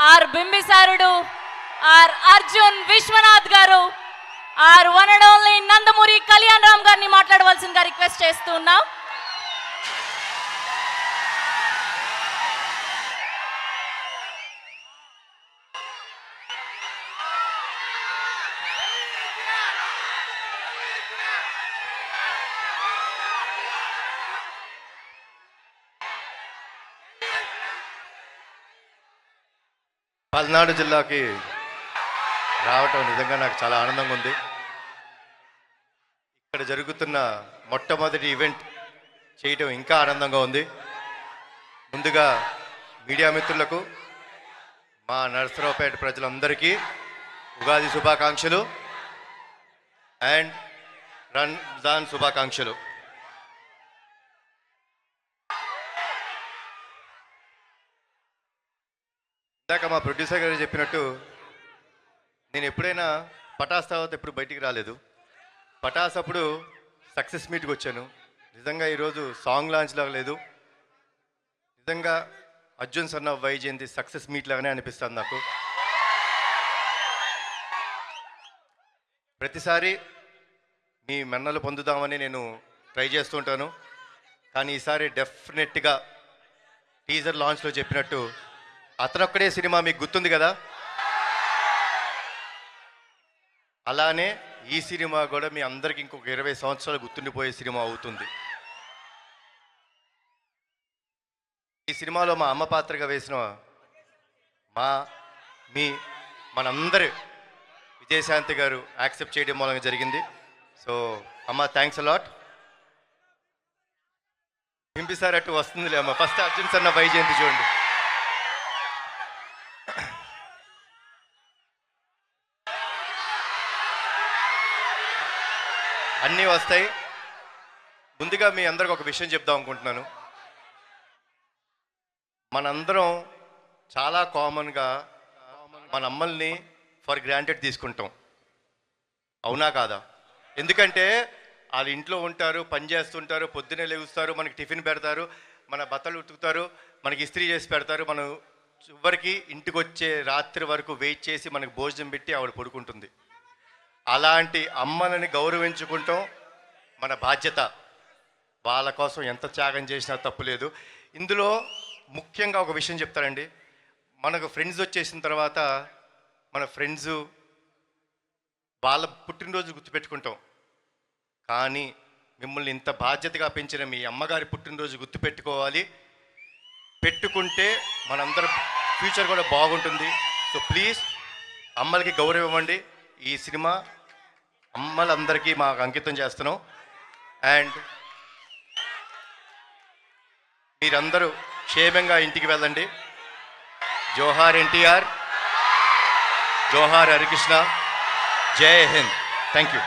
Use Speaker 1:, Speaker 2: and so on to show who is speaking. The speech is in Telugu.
Speaker 1: ఆర్ బింబిసారుడు, our Arjun Vishwanath garu, our one and only Nandamuri Kalyan Ram గారిని మాట్లాడవలసిందిగా రిక్వెస్ట్ చేస్తూ ఉన్నాం.
Speaker 2: పల్నాడు జిల్లాకి రావటం నిజంగా నాకు చాలా ఆనందంగా ఉంది. ఇక్కడ జరుగుతున్న మొట్టమొదటి ఈవెంట్ చేయటం ఇంకా ఆనందంగా ఉంది. ముందుగా మీడియా మిత్రులకు, మా నరసరావుపేట ప్రజలందరికీ ఉగాది శుభాకాంక్షలు అండ్ రంజాన్ శుభాకాంక్షలు. ఇందాక మా ప్రొడ్యూసర్ గారు చెప్పినట్టు నేను ఎప్పుడైనా పటాస్ తర్వాత ఎప్పుడు బయటికి రాలేదు. పటాస్ అప్పుడు సక్సెస్ మీట్కి వచ్చాను. నిజంగా ఈరోజు సాంగ్ లాంచ్ లాగా లేదు, నిజంగా Arjun son of Vyjayanthi success meet లాగానే అనిపిస్తుంది నాకు. ప్రతిసారి మీ మన్నలు పొందుదామని నేను ట్రై చేస్తుంటాను, కానీ ఈసారి డెఫినెట్గా టీజర్ లాంచ్లో చెప్పినట్టు అతనొక్కడే సినిమా మీకు గుర్తుంది కదా, అలానే ఈ సినిమా కూడా మీ అందరికి ఇంకొక 20 సంవత్సరాలు గుర్తుండిపోయే సినిమా అవుతుంది. ఈ సినిమాలో మా అమ్మ పాత్రగా వేసిన మనందరి విజయశాంతి గారు యాక్సెప్ట్ చేయడం మూలంగా జరిగింది. సో అమ్మ థ్యాంక్స్ అలాట్. బింబిసార్ అటు వస్తుందిలే అమ్మ, ఫస్ట్ అర్జున్ సన్న వైజయంతి చూడండి. అన్నీ వస్తాయి. ముందుగా మీ అందరికి ఒక విషయం చెప్దాం అనుకుంటున్నాను. మనందరం చాలా కామన్గా మన అమ్మల్ని ఫర్ గ్రాంటెడ్ తీసుకుంటాం, అవునా కాదా? ఎందుకంటే వాళ్ళు ఇంట్లో ఉంటారు, పని చేస్తుంటారు, పొద్దున్నే లేగుస్తారు, మనకి టిఫిన్ పెడతారు, మన బట్టలు ఉతుకుతారు, మనకి ఇస్త్రీ చేసి పెడతారు, మనం చివరికి ఇంటికి వచ్చే రాత్రి వరకు వెయిట్ చేసి మనకు భోజనం పెట్టి ఆవిడ పడుకుంటుంది. అలాంటి అమ్మలని గౌరవించుకుంటాం మన బాధ్యత. వాళ్ళ కోసం ఎంత త్యాగం చేసినా తప్పులేదు. ఇందులో ముఖ్యంగా ఒక విషయం చెప్తారండి. మనకు ఫ్రెండ్స్ వచ్చేసిన తర్వాత మన ఫ్రెండ్స్ వాళ్ళ పుట్టినరోజు గుర్తుపెట్టుకుంటాం, కానీ మిమ్మల్ని ఇంత బాధ్యతగా పెంచిన మీ అమ్మగారి పుట్టినరోజు గుర్తుపెట్టుకోవాలి. పెట్టుకుంటే మనందరం ఫ్యూచర్ కూడా బాగుంటుంది. సో ప్లీజ్ అమ్మలకి గౌరవం ఇవ్వండి. ఈ సినిమా అమ్మలందరికీ మాకు అంకితం చేస్తున్నాం. అండ్ మీరందరూ క్షేమంగా ఇంటికి వెళ్ళండి. జోహార్ ఎన్టీఆర్, జోహార్ హరికృష్ణ, జై హింద్. Thank you.